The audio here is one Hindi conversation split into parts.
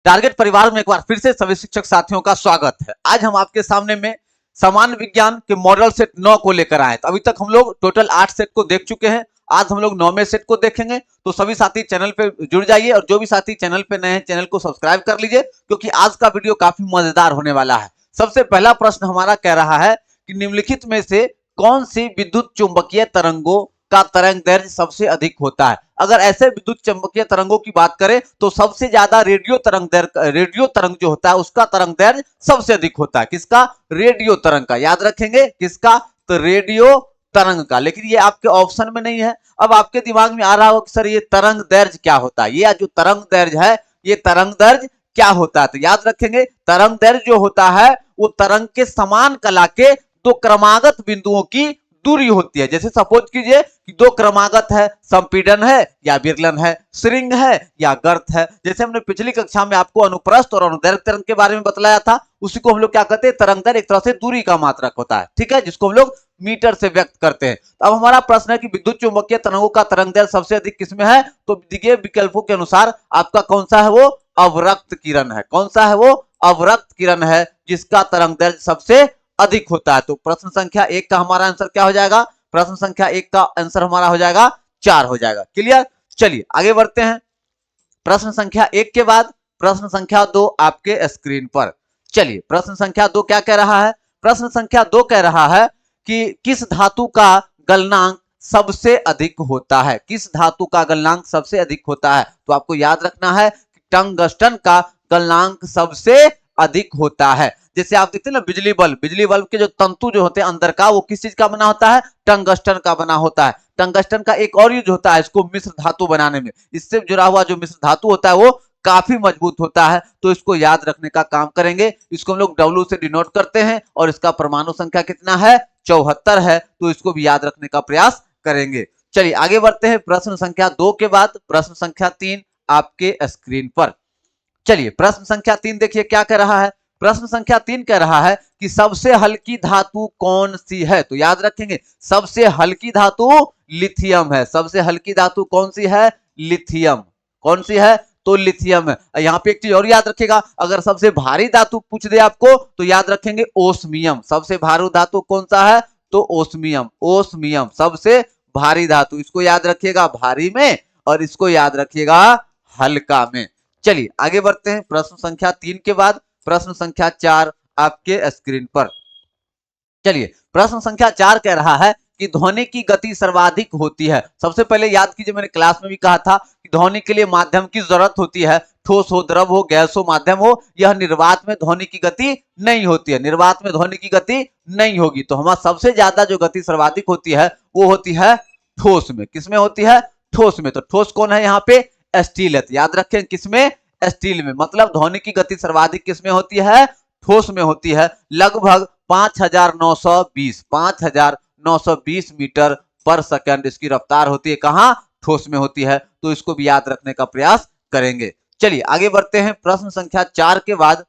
टारगेट परिवार में एक बार फिर से सभी शिक्षक साथियों का स्वागत है। आज हम आपके सामने में सामान्य विज्ञान के मॉडल सेट 9 को लेकर आए। तो अभी तक हम लोग टोटल 8 सेट को देख चुके हैं। आज हम लोग 9वें सेट को देखेंगे। तो सभी साथी चैनल पे जुड़ जाइए और जो भी साथी चैनल पे नए हैं चैनल को सब्सक्राइब कर लीजिए, क्योंकि आज का वीडियो काफी मजेदार होने वाला है। सबसे पहला प्रश्न हमारा कह रहा है कि निम्नलिखित में से कौन सी विद्युत चुंबकीय तरंगों का तरंग दैर्घ्य सबसे अधिक होता है। अगर ऐसे विद्युत चुंबकीय तरंगों की बात करें तो सबसे ज्यादा रेडियो तरंग जो होता है उसका तरंग दैर्घ्य सबसे अधिक होता है। किसका? रेडियो तरंग का। याद रखेंगे किसका? तो रेडियो तरंग का। लेकिन ये आपके ऑप्शन में नहीं है। अब आपके दिमाग में आ रहा होगा कि सर ये तरंग दैर्घ्य क्या होता है, ये जो तरंग दैर्घ्य है ये तरंग दैर्घ्य क्या होता है। तो याद रखेंगे तरंग दैर्घ्य जो होता है वो तरंग के समान कला के दो क्रमागत बिंदुओं की दूरी होती है। जैसे सपोज कीजिए कि दो क्रमागत है, संपीड़न है या विरलन है, श्रृंग है या गर्त है। जैसे हमने पिछली कक्षा में आपको अनुप्रस्थ और अनुदैर्घ्य तरंग के बारे में बतलाया था, उसी को हम लोग क्या कहते हैं? तरंग दैर्घ्य एक तरह से दूरी का मात्रक होता है, ठीक है, जिसको हम लोग मीटर से व्यक्त करते हैं। तो अब हमारा प्रश्न है कि विद्युत चुंबकीय तरंगों का तरंग दैर्घ्य सबसे अधिक किसमें है? तो दिए विकल्पों के अनुसार आपका कौन सा है? वो अवरक्त किरण है। कौन सा है? वो अवरक्त किरण है, जिसका तरंग दैर्घ्य सबसे अधिक होता है। तो प्रश्न संख्या 1 का हमारा आंसर क्या हो जाएगा? प्रश्न संख्या 1 का आंसर हमारा हो जाएगा 4 हो जाएगा। क्लियर? चलिए आगे बढ़ते हैं। प्रश्न संख्या 1 के बाद प्रश्न संख्या 2 आपके स्क्रीन पर। चलिए प्रश्न संख्या 2 क्या कह रहा है? प्रश्न संख्या 2 कह रहा है कि किस धातु का गलनांक सबसे अधिक होता है? किस धातु का गलनांक सबसे अधिक होता है? तो आपको याद रखना है कि टंगस्टन का गलनांक सबसे अधिक होता है। जैसे आप देखते हैं ना बिजली बल्ब के जो तंतु जो होते हैं अंदर का, वो किस चीज का बना होता है? टंगस्टन का बना होता है। टंगस्टन का एक और यूज होता है इसको मिश्र धातु बनाने में। इससे जुड़ा हुआ जो मिश्र धातु होता है वो काफी मजबूत होता है। तो इसको याद रखने का काम करेंगे। इसको हम लोग W से डिनोट करते हैं और इसका परमाणु संख्या कितना है? 74 है। तो इसको भी याद रखने का प्रयास करेंगे। चलिए आगे बढ़ते हैं। प्रश्न संख्या 2 के बाद प्रश्न संख्या 3 आपके स्क्रीन पर। चलिए प्रश्न संख्या 3 देखिए क्या कह रहा है। प्रश्न संख्या 3 कह रहा है कि सबसे हल्की धातु कौन सी है? तो याद रखेंगे सबसे हल्की धातु लिथियम है। सबसे हल्की धातु कौन सी है? लिथियम। कौन सी है? तो लिथियम है। यहाँ पे एक चीज और याद रखिएगा, अगर सबसे भारी धातु पूछ दे आपको तो याद रखेंगे ओस्मियम। सबसे भारी धातु कौन सा है? तो ओस्मियम। ओस्मियम सबसे भारी धातु। इसको याद रखिएगा भारी में और इसको याद रखिएगा हल्का में। चलिए आगे बढ़ते हैं। प्रश्न संख्या 3 के बाद प्रश्न संख्या 4 आपके स्क्रीन पर। चलिए प्रश्न संख्या 4 कह रहा है कि ध्वनि की गति सर्वाधिक होती है। सबसे पहले याद कीजिए, मैंने क्लास में भी कहा था कि ध्वनि के लिए माध्यम की जरूरत होती है। ठोस हो, द्रव हो, गैस हो, माध्यम हो, यह निर्वात में ध्वनि की गति नहीं होती है। निर्वात में ध्वनि की गति नहीं होगी। तो हमारा सबसे ज्यादा जो गति सर्वाधिक होती है वो होती है ठोस में। किसमें होती है? ठोस में। तो ठोस कौन है यहाँ पे? स्टील है। तो याद रखें किसमें? स्टील में। मतलब ध्वनि की गति सर्वाधिक किसमें होती है? ठोस में होती है। लगभग 5920 मीटर पर सेकंड इसकी रफ्तार होती है। कहां? ठोस में होती है। तो इसको भी याद रखने का प्रयास करेंगे। चलिए आगे बढ़ते हैं। प्रश्न संख्या 4 के बाद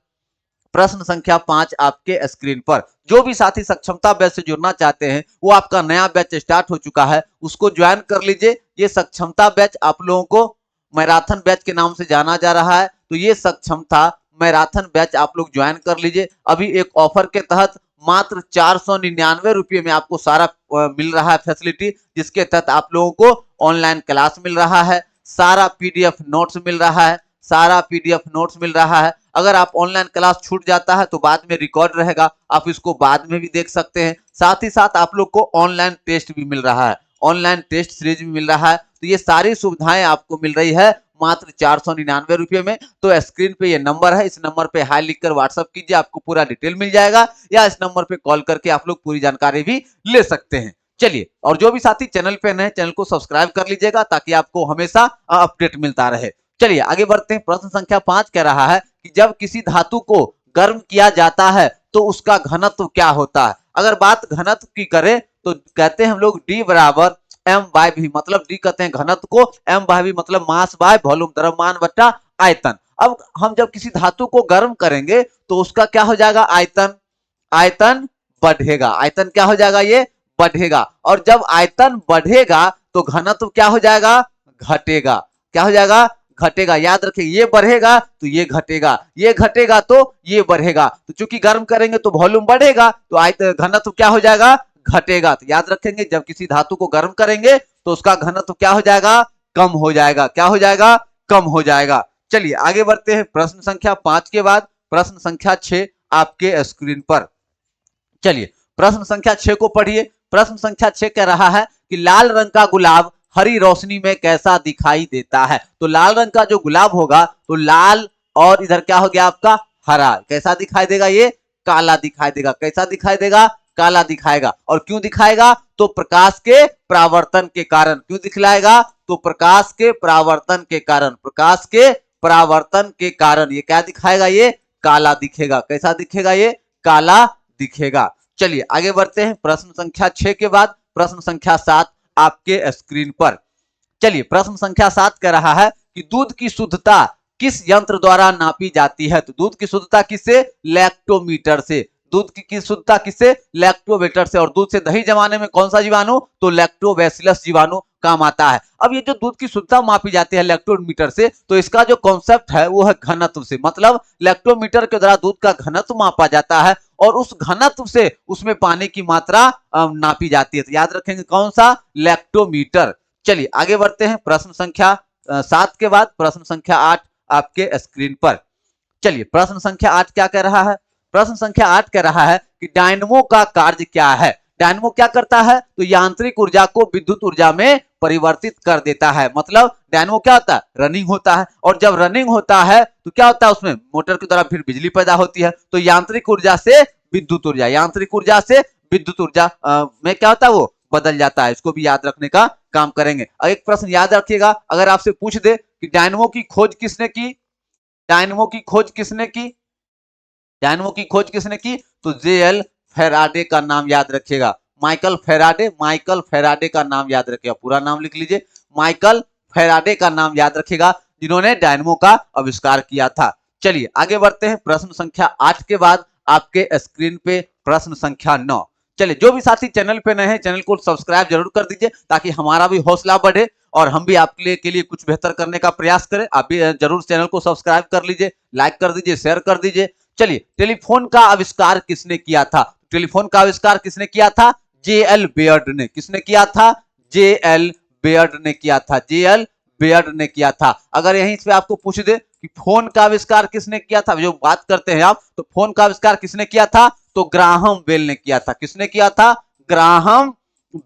प्रश्न संख्या 5 आपके स्क्रीन पर। जो भी साथी सक्षमता बैच से जुड़ना चाहते हैं वो आपका नया बैच स्टार्ट हो चुका है, उसको ज्वाइन कर लीजिए। ये सक्षमता बैच आप लोगों को मैराथन बैच के नाम से जाना जा रहा है। तो ये सक्षमता मैराथन बैच आप लोग ज्वाइन कर लीजिए। अभी एक ऑफर के तहत मात्र 499 रुपये में आपको सारा मिल रहा है फैसिलिटी, जिसके तहत आप लोगों को ऑनलाइन क्लास मिल रहा है, सारा पीडीएफ नोट्स मिल रहा है, सारा पीडीएफ नोट्स मिल रहा है। अगर आप ऑनलाइन क्लास छूट जाता है तो बाद में रिकॉर्ड रहेगा, आप इसको बाद में भी देख सकते हैं। साथ ही साथ आप लोग को ऑनलाइन टेस्ट भी मिल रहा है, ऑनलाइन टेस्ट सीरीज भी मिल रहा है। तो ये सारी सुविधाएं आपको मिल रही है मात्र 499 रुपये में। तो स्क्रीन पे ये नंबर है, इस नंबर पे हाई लिखकर व्हाट्सअप कीजिए, आपको पूरा डिटेल मिल जाएगा, या इस नंबर पे कॉल करके आप लोग पूरी जानकारी भी ले सकते हैं। चलिए, और जो भी साथी चैनल पे नए चैनल को सब्सक्राइब कर लीजिएगा ताकि आपको हमेशा अपडेट मिलता रहे। चलिए आगे बढ़ते हैं। प्रश्न संख्या 5 कह रहा है कि जब किसी धातु को गर्म किया जाता है तो उसका घनत्व क्या होता है? अगर बात घनत्व की करें तो कहते हैं हम लोग D बराबर m/v, मतलब D कहते हैं घनत्व को, m/v मतलब मास बाय वॉल्यूम, द्रव्यमान बट्टा आयतन। अब हम जब किसी धातु को गर्म करेंगे तो उसका क्या हो जाएगा? आयतन। आयतन बढ़ेगा। आयतन क्या हो जाएगा? ये बढ़ेगा। और जब आयतन बढ़ेगा तो घनत्व क्या हो जाएगा? घटेगा। क्या हो जाएगा? घटेगा। याद रखिए, ये बढ़ेगा तो ये घटेगा, ये घटेगा तो ये बढ़ेगा। तो चूंकि गर्म करेंगे तो वॉल्यूम बढ़ेगा, तो घनत्व क्या हो जाएगा, घटेगा। तो याद रखेंगे, जब किसी धातु को गर्म करेंगे तो उसका घनत्व क्या हो जाएगा, कम हो जाएगा। क्या हो जाएगा, कम हो जाएगा। चलिए आगे बढ़ते हैं प्रश्न संख्या 5 के बाद प्रश्न संख्या 6 आपके स्क्रीन पर। चलिए प्रश्न संख्या 6 को पढ़िए। प्रश्न संख्या 6 कह रहा है कि लाल रंग का गुलाब हरी रोशनी में कैसा दिखाई देता है। तो लाल रंग का जो गुलाब होगा तो लाल, और इधर क्या हो गया आपका हरा, कैसा दिखाई देगा, ये काला दिखाई देगा। कैसा दिखाई देगा, काला दिखाएगा। और क्यों दिखाएगा, तो प्रकाश के परावर्तन के कारण। क्यों दिखलाएगा, तो प्रकाश के परावर्तन के कारण। प्रकाश के परावर्तन के कारण ये क्या दिखाएगा, ये काला दिखेगा। कैसा दिखेगा, ये काला दिखेगा। चलिए आगे बढ़ते हैं प्रश्न संख्या 6 के बाद प्रश्न संख्या 7 आपके स्क्रीन पर। चलिए प्रश्न संख्या 7 कह रहा है कि दूध की शुद्धता किस यंत्र द्वारा नापी जाती है। तो दूध की शुद्धता किससे, लैक्टोमीटर से। दूध की शुद्धता किससे, लैक्टोमीटर से। और दूध से दही जमाने में कौन सा जीवाणु, तो लैक्टोबैसिलस जीवाणु काम आता है। अब ये जो दूध की शुद्धता मापी जाती है लैक्टोमीटर से, तो इसका जो कॉन्सेप्ट है वो है घनत्व से। मतलब लैक्टोमीटर के द्वारा दूध का घनत्व मापा जाता है और उस घनत्व से उसमें पानी की मात्रा नापी जाती है। तो याद रखेंगे कौन सा, लैक्टोमीटर। चलिए आगे बढ़ते हैं प्रश्न संख्या 7 के बाद प्रश्न संख्या 8 आपके स्क्रीन पर। चलिए प्रश्न संख्या 8 क्या कह रहा है, प्रश्न संख्या 8 कह रहा है कि डायनमो का कार्य क्या है। डायनमो क्या करता है, तो यांत्रिक ऊर्जा को विद्युत ऊर्जा में परिवर्तित कर देता है। मतलब डायनमो क्या होता है, रनिंग होता है। और जब रनिंग होता है तो क्या होता है, उसमें मोटर के द्वारा फिर बिजली पैदा होती है। तो यांत्रिक ऊर्जा से विद्युत ऊर्जा, यांत्रिक ऊर्जा से विद्युत ऊर्जा में क्या होता है, वो बदल जाता है। इसको भी याद रखने का काम करेंगे। एक प्रश्न याद रखिएगा, अगर आपसे पूछ दे कि डायनमो की खोज किसने की, डायनमो की खोज किसने की, डायनमो की खोज किसने की, तो जे.एल. फैराडे का नाम याद रखिएगा। माइकल फैराडे, माइकल फैराडे का नाम याद रखिएगा। पूरा नाम लिख लीजिए, माइकल फैराडे का नाम याद रखिएगा, जिन्होंने डायनमो का आविष्कार किया था। चलिए आगे बढ़ते हैं प्रश्न संख्या 8 के बाद आपके स्क्रीन पे प्रश्न संख्या 9। चलिए जो भी साथी चैनल पे नए हैं, चैनल को सब्सक्राइब जरूर कर दीजिए ताकि हमारा भी हौसला बढ़े और हम भी आपके लिए कुछ बेहतर करने का प्रयास करें। आप भी जरूर चैनल को सब्सक्राइब कर लीजिए, लाइक कर दीजिए, शेयर कर दीजिए। चलिए टेलीफोन का आविष्कार किसने किया था, टेलीफोन का आविष्कार किसने किया था, जे.एल. बेयर्ड ने। किसने किया था, जे.एल. बेयर्ड ने किया था, जे.एल. बेयर्ड ने किया था। अगर यहीं पे आपको पूछ दे कि फोन का आविष्कार किसने किया था, जो बात करते हैं आप, तो फोन का आविष्कार किसने किया था, तो ग्राहम बेल ने किया था। किसने किया था, ग्राहम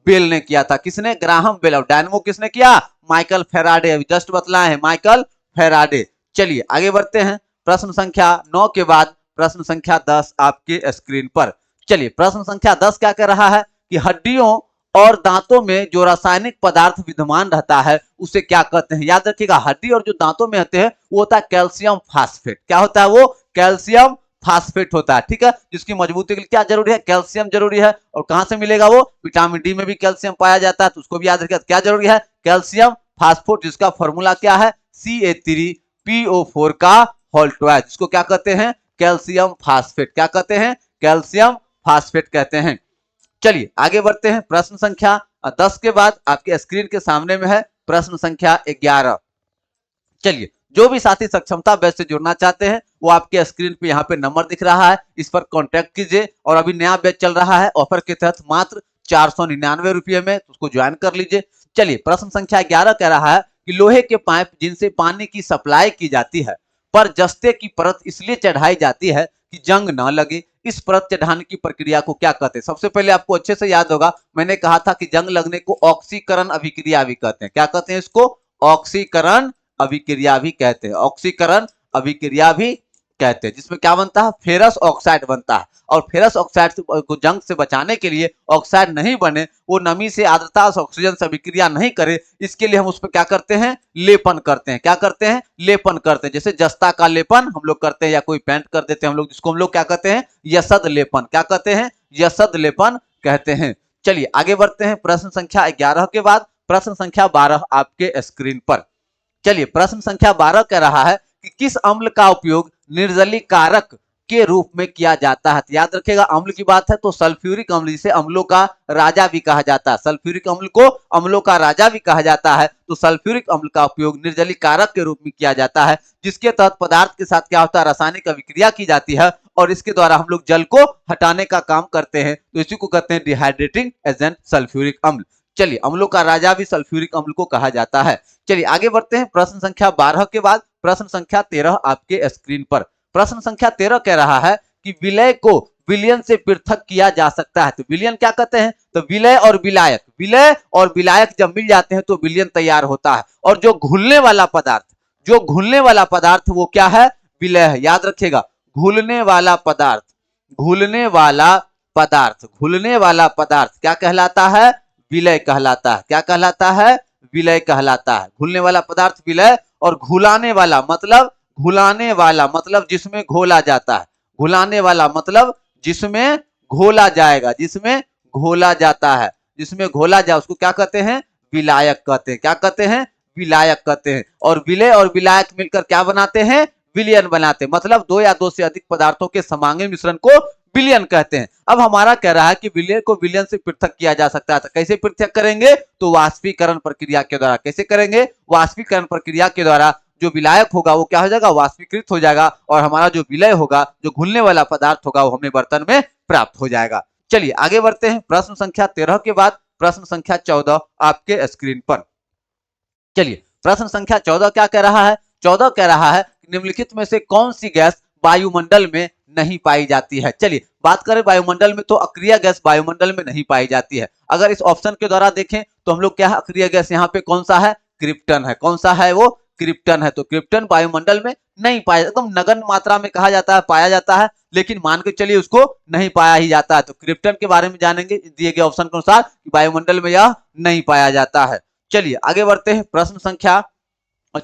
बेल ने किया था। किसने, ग्राहम बेल। और डायनमो किसने किया, माइकल फैराडे। अभी जस्ट बतलाए हैं, माइकल फैराडे। चलिए आगे बढ़ते हैं प्रश्न संख्या 9 के बाद प्रश्न संख्या 10 आपके स्क्रीन पर। चलिए प्रश्न संख्या 10 क्या कह रहा है कि हड्डियों और दांतों में जो रासायनिक पदार्थ विद्यमान रहता है उसे क्या कहते हैं। याद रखिएगा, हड्डी और जो दांतों में होते हैं वो होता है कैल्शियम फास्फेट। क्या होता है, वो कैल्शियम फास्फेट होता है। ठीक है, जिसकी मजबूती के लिए क्या जरूरी है, कैल्शियम जरूरी है। और कहां से मिलेगा, वो विटामिन डी में भी कैल्शियम पाया जाता है, तो उसको भी याद रखिएगा। क्या जरूरी है, कैल्शियम फास्फेट, जिसका फॉर्मूला क्या है, Ca3PO4 का होल ट्वाइस, जिसको क्या कहते हैं, कैल्शियम फास्फेट। क्या कहते हैं, कैल्शियम फास्फेट कहते हैं। चलिए आगे बढ़ते हैं प्रश्न संख्या 10 के बाद आपके स्क्रीन के सामने में है प्रश्न संख्या 11। चलिए जो भी साथी सक्षमता बैच से जुड़ना चाहते हैं वो आपके स्क्रीन पे यहाँ पे नंबर दिख रहा है, इस पर कांटेक्ट कीजिए। और अभी नया बैच चल रहा है ऑफर के तहत मात्र 499 रुपये में, तो उसको ज्वाइन कर लीजिए। चलिए प्रश्न संख्या 11 कह रहा है कि लोहे के पाइप जिनसे पानी की सप्लाई की जाती है पर जस्ते की परत इसलिए चढ़ाई जाती है कि जंग ना लगे, इस परत चढ़ाने की प्रक्रिया को क्या कहते हैं। सबसे पहले आपको अच्छे से याद होगा, मैंने कहा था कि जंग लगने को ऑक्सीकरण अभिक्रिया भी कहते हैं। क्या कहते हैं इसको, ऑक्सीकरण अभिक्रिया भी कहते हैं, ऑक्सीकरण अभिक्रिया भी कहते हैं। जिसमें क्या बनता है, फेरस ऑक्साइड बनता है। और फेरस ऑक्साइड को जंग से बचाने के लिए, ऑक्साइड नहीं बने, वो नमी से, आर्द्रता से, ऑक्सीजन से अभिक्रिया नहीं करे, इसके लिए हम उस पर क्या करते हैं, लेपन करते हैं। क्या करते हैं, लेपन करते हैं। जैसे जस्ता का लेपन हम लोग करते हैं या कोई पेंट कर देते हैं हम लोग, जिसको हम लोग क्या कहते हैं, यशद लेपन। क्या कहते हैं, यशद लेपन कहते हैं। चलिए आगे बढ़ते हैं प्रश्न संख्या 11 के बाद प्रश्न संख्या 12 आपके स्क्रीन पर। चलिए प्रश्न संख्या 12 कह रहा है कि किस अम्ल का उपयोग निर्जलीकारक के रूप में किया जाता है। तो याद रखिएगा, अम्ल की बात है तो सल्फ्यूरिक अम्ल, जिसे अम्लों का राजा भी कहा जाता है, सल्फ्यूरिक अम्ल को अम्लों का राजा भी कहा जाता है। तो सल्फ्यूरिक अम्ल का उपयोग निर्जलीकारक के रूप में किया जाता है, जिसके तहत पदार्थ के साथ क्या होता है, रासायनिक अभिक्रिया की जाती है और इसके द्वारा हम लोग जल को हटाने का काम करते हैं। तो इसी को कहते हैं डिहाइड्रेटिंग एजेंट सल्फ्यूरिक अम्ल। चलिए, अम्लों का राजा भी सल्फ्यूरिक अम्ल को कहा जाता है। चलिए आगे बढ़ते हैं। प्रश्न संख्या 12 के बाद प्रश्न संख्या 13 आपके स्क्रीन पर। प्रश्न संख्या 13 कह रहा है कि विलय को विलयन से पृथक किया जा सकता है। तो विलयन क्या कहते हैं, तो विलय और विलायक, विलय और विलायक जब मिल जाते हैं तो विलयन तैयार होता है। और जो घुलने वाला पदार्थ, जो घुलने वाला पदार्थ वो क्या है, विलय है। याद रखिएगा, घुलने वाला पदार्थ, घुलने वाला पदार्थ, घुलने वाला पदार्थ क्या कहलाता है, विलय कहलाता है। क्या कहलाता है, विलय कहलाता है। घुलने वाला पदार्थ विलय, और घुलाने वाला मतलब, घुलाने वाला मतलब जिसमें घोला जाता है, घुलाने वाला मतलब जिसमें घोला जाएगा, जिसमें घोला जाता है, जिसमें घोला जाए उसको क्या कहते हैं, विलायक कहते हैं। क्या कहते हैं, विलायक कहते हैं। और विलय और विलायक मिलकर क्या बनाते हैं, विलयन बनाते हैं। मतलब दो या दो से अधिक पदार्थों के समांगी मिश्रण को विलयन कहते हैं। अब हमारा कह रहा है कि विलय को विलयन से पृथक किया जा सकता है। तो कैसे पृथक करेंगे, तो वाष्पीकरण प्रक्रिया के द्वारा। कैसे करेंगे, वाष्पीकरण प्रक्रिया के द्वारा जो विलायक होगा वो क्या हो जाएगा, वाष्पीकृत हो जाएगा, और हमारा जो विलय होगा, जो घुलने वाला पदार्थ होगा, वो हमें बर्तन में प्राप्त हो जाएगा। चलिए आगे बढ़ते हैं। प्रश्न संख्या 13 के बाद प्रश्न संख्या 14 आपके स्क्रीन पर। चलिए प्रश्न संख्या 14 क्या कह रहा है, 14 कह रहा है निम्नलिखित में से कौन सी गैस वायुमंडल में नहीं पाई जाती है। चलिए बात करें वायुमंडल में, तो अक्रिय गैस वायुमंडल में नहीं पाई जाती है। अगर इस ऑप्शन के द्वारा देखें तो हम लोग क्या है, अक्रिय गैस यहाँ पे कौन सा है, क्रिप्टन है। कौन सा है, वो क्रिप्टन है। तो क्रिप्टन वायुमंडल में नहीं पाया, एकदम नगण्य मात्रा में कहा जाता है पाया जाता है, लेकिन मान के चलिए उसको नहीं पाया ही जाता है। तो क्रिप्टन के बारे में जानेंगे दिए गए ऑप्शन के अनुसार, वायुमंडल में यह नहीं पाया जाता है। चलिए आगे बढ़ते हैं। प्रश्न संख्या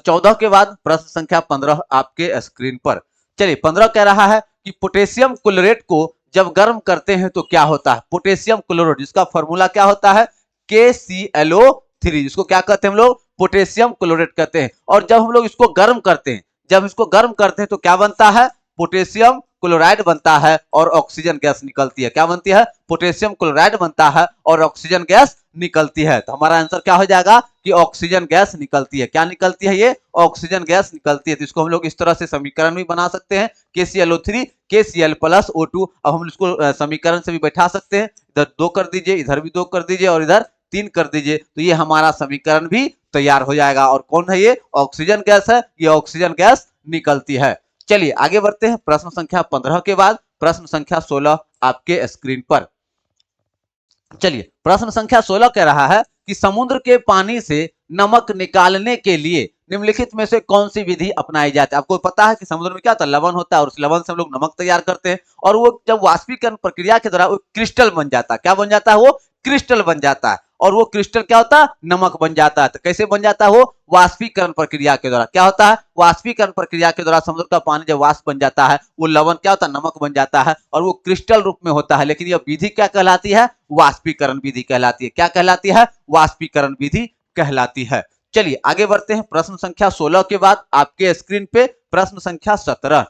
14 के बाद प्रश्न संख्या 15 आपके स्क्रीन पर। चलिए 15 कह रहा है कि पोटेशियम क्लोरेट को जब गर्म करते हैं तो क्या होता है। पोटेशियम क्लोराइड, जिसका फॉर्मूला क्या होता है, KClO3, जिसको क्या कहते हैं हम लोग, पोटेशियम क्लोरेट कहते हैं। और जब हम लोग इसको गर्म करते हैं, जब इसको गर्म करते हैं तो क्या बनता है, पोटेशियम क्लोराइड बनता है और ऑक्सीजन गैस निकलती है। क्या बनती है, पोटेशियम क्लोराइड बनता है और ऑक्सीजन गैस निकलती है। तो हमारा आंसर क्या हो जाएगा कि ऑक्सीजन गैस निकलती है। क्या निकलती है, ये ऑक्सीजन गैस निकलती है। तो इसको हम लोग इस तरह से समीकरण भी बना सकते हैं, KClO3 KCl+O2। अब हम इसको समीकरण से भी बैठा सकते हैं, इधर 2 कर दीजिए, इधर भी 2 कर दीजिए और इधर 3 कर दीजिए, तो ये हमारा समीकरण भी तैयार हो जाएगा। और कौन है ये, ऑक्सीजन गैस है, ये ऑक्सीजन गैस निकलती है। चलिए आगे बढ़ते हैं। प्रश्न संख्या 15 के बाद प्रश्न संख्या 16 आपके स्क्रीन पर। चलिए प्रश्न संख्या 16 कह रहा है कि समुद्र के पानी से नमक निकालने के लिए निम्नलिखित में से कौन सी विधि अपनाई जाती है। आपको पता है कि समुद्र में क्या होता है, लवण होता है, और उस लवण से हम लोग नमक तैयार करते हैं, और वो जब वाष्पीकरण प्रक्रिया के द्वारा वो क्रिस्टल बन जाता है। क्या बन जाता है, वो क्रिस्टल बन जाता है, और वो क्रिस्टल क्या होता है, नमक बन जाता है। तो कैसे बन जाता है, वो वाष्पीकरण प्रक्रिया के द्वारा। क्या होता है, वाष्पीकरण प्रक्रिया के द्वारा समुद्र का पानी जब वाष्प बन जाता है, वो लवण क्या होता है, नमक बन जाता है, और वो क्रिस्टल रूप में होता है। लेकिन यह विधि क्या कहलाती है, वाष्पीकरण विधि कहलाती है। क्या कहलाती है, वाष्पीकरण विधि कहलाती है। चलिए आगे बढ़ते हैं। प्रश्न संख्या 16 के बाद आपके स्क्रीन पे प्रश्न संख्या 17।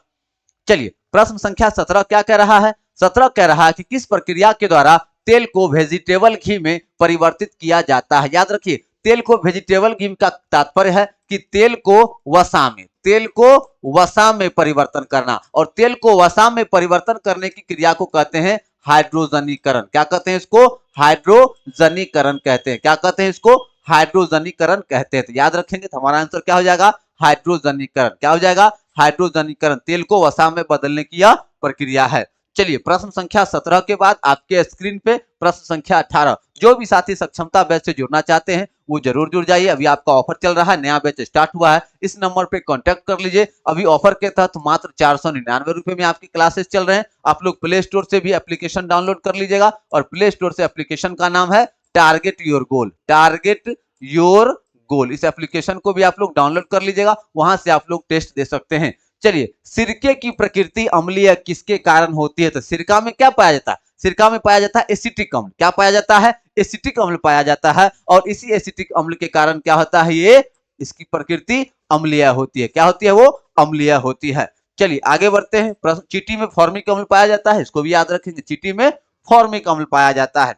चलिए प्रश्न संख्या 17 क्या कह रहा है, 17 कह रहा है कि किस प्रक्रिया के द्वारा तेल को वेजिटेबल घी में परिवर्तित किया जाता है। याद रखिए, तेल को वेजिटेबल घी का तात्पर्य है कि तेल को वसा में, तेल को वसा में परिवर्तन करना, और तेल को वसा में परिवर्तन करने की क्रिया को कहते हैं हाइड्रोजनीकरण। क्या कहते हैं इसको, हाइड्रोजनीकरण कहते हैं। क्या कहते हैं इसको, हाइड्रोजनीकरण कहते हैं। तो याद रखेंगे तो हमारा आंसर क्या हो जाएगा, हाइड्रोजनीकरण। क्या हो जाएगा, हाइड्रोजनीकरण। तेल को वसा में बदलने की यह प्रक्रिया है। चलिए प्रश्न संख्या 17 के बाद आपके स्क्रीन पे प्रश्न संख्या 18। जो भी साथी सक्षमता बैच से जुड़ना चाहते हैं वो जरूर जुड़ जाइए। अभी आपका ऑफर चल रहा है, नया बैच स्टार्ट हुआ है, इस नंबर पे कांटेक्ट कर लीजिए। अभी ऑफर के तहत मात्र 499 रुपए में आपकी क्लासेस चल रहे हैं। आप लोग प्ले स्टोर से भी एप्लीकेशन डाउनलोड कर लीजिएगा, और प्ले स्टोर से एप्लीकेशन का नाम है target your goal, target your goal. इस एप्लीकेशन को भी आप लोग डाउनलोड कर लीजिएगा, वहां से आप लोग टेस्ट दे सकते हैं। चलिए, सिरके की प्रकृति अम्लीय किसके कारण होती है। तो सिरका में क्या पाया जाता है, सिरका में पाया जाता है एसिटिक अम्ल। क्या पाया जाता है, एसिटिक अम्ल पाया जाता है, और इसी एसिटिक अम्ल के कारण क्या होता है, ये इसकी प्रकृति अम्लीय होती है। क्या होती है, वो अम्लीय होती है। चलिए आगे बढ़ते हैं। प्रश्न, चींटी में फॉर्मिक अम्ल पाया जाता है, इसको भी याद रखेंगे, चींटी में फॉर्मिक अम्ल पाया जाता है।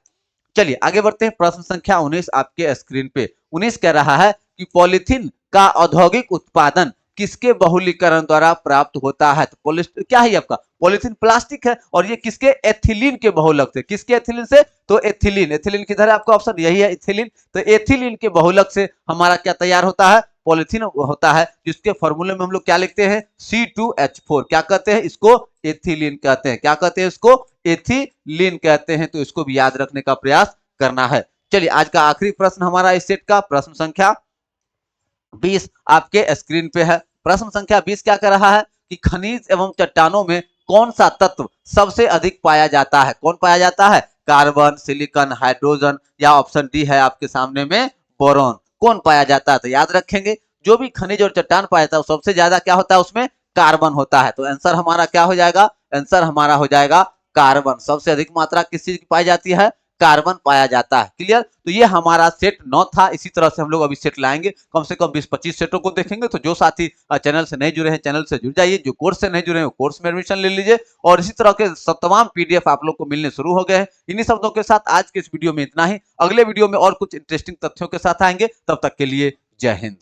चलिए आगे बढ़ते हैं। प्रश्न संख्या 19 आपके स्क्रीन पे। 19 कह रहा है कि पॉलीथीन का औद्योगिक उत्पादन किसके बहुलीकरण द्वारा प्राप्त होता है? तो क्या है आपका? पॉलीथीन प्लास्टिक है, और ये किसके? एथिलीन के बहुलक से। किसके एथिलीन से? तो एथिलीन। एथिलीन किधर है आपका ऑप्शन? यही है, एथिलीन। तो एथिलीन के बहुलक से हमारा क्या तैयार होता है? पॉलीथीन होता है, जिसके फॉर्मूले में हम लोग क्या लिखते हैं? C2H4। क्या कहते हैं इसको? एथिलीन कहते हैं। क्या कहते हैं इसको? एथिलीन कहते हैं। तो इसको भी याद रखने का प्रयास करना है। चलिए आज का आखिरी प्रश्न हमारा इस सेट का, प्रश्न संख्या 20 आपके स्क्रीन पे है। प्रश्न संख्या 20 क्या कर रहा है कि खनिज एवं चट्टानों में कौन सा तत्व सबसे अधिक पाया जाता है? कौन पाया जाता है? कार्बन, सिलिकॉन, हाइड्रोजन, या ऑप्शन डी है आपके सामने में बोरॉन। कौन पाया जाता है? तो याद रखेंगे, जो भी खनिज और चट्टान पाया जाता है सबसे ज्यादा क्या होता है? उसमें कार्बन होता है। तो आंसर हमारा क्या हो जाएगा? आंसर हमारा हो जाएगा कार्बन। सबसे अधिक मात्रा किस चीज की पाई जाती है? कार्बन पाया जाता है। क्लियर? तो ये हमारा सेट 9 था। इसी तरह से हम लोग अभी सेट लाएंगे, कम से कम 20-25 सेटों को देखेंगे। तो जो साथी चैनल से नहीं जुड़े हैं, चैनल से जुड़ जाइए। जो कोर्स से नहीं जुड़े हैं, कोर्स में एडमिशन ले लीजिए। और इसी तरह के तमाम पीडीएफ आप लोग को मिलने शुरू हो गए हैं। इन्हीं शब्दों के साथ आज के इस वीडियो में इतना ही। अगले वीडियो में और कुछ इंटरेस्टिंग तथ्यों के साथ आएंगे। तब तक के लिए जय हिंद।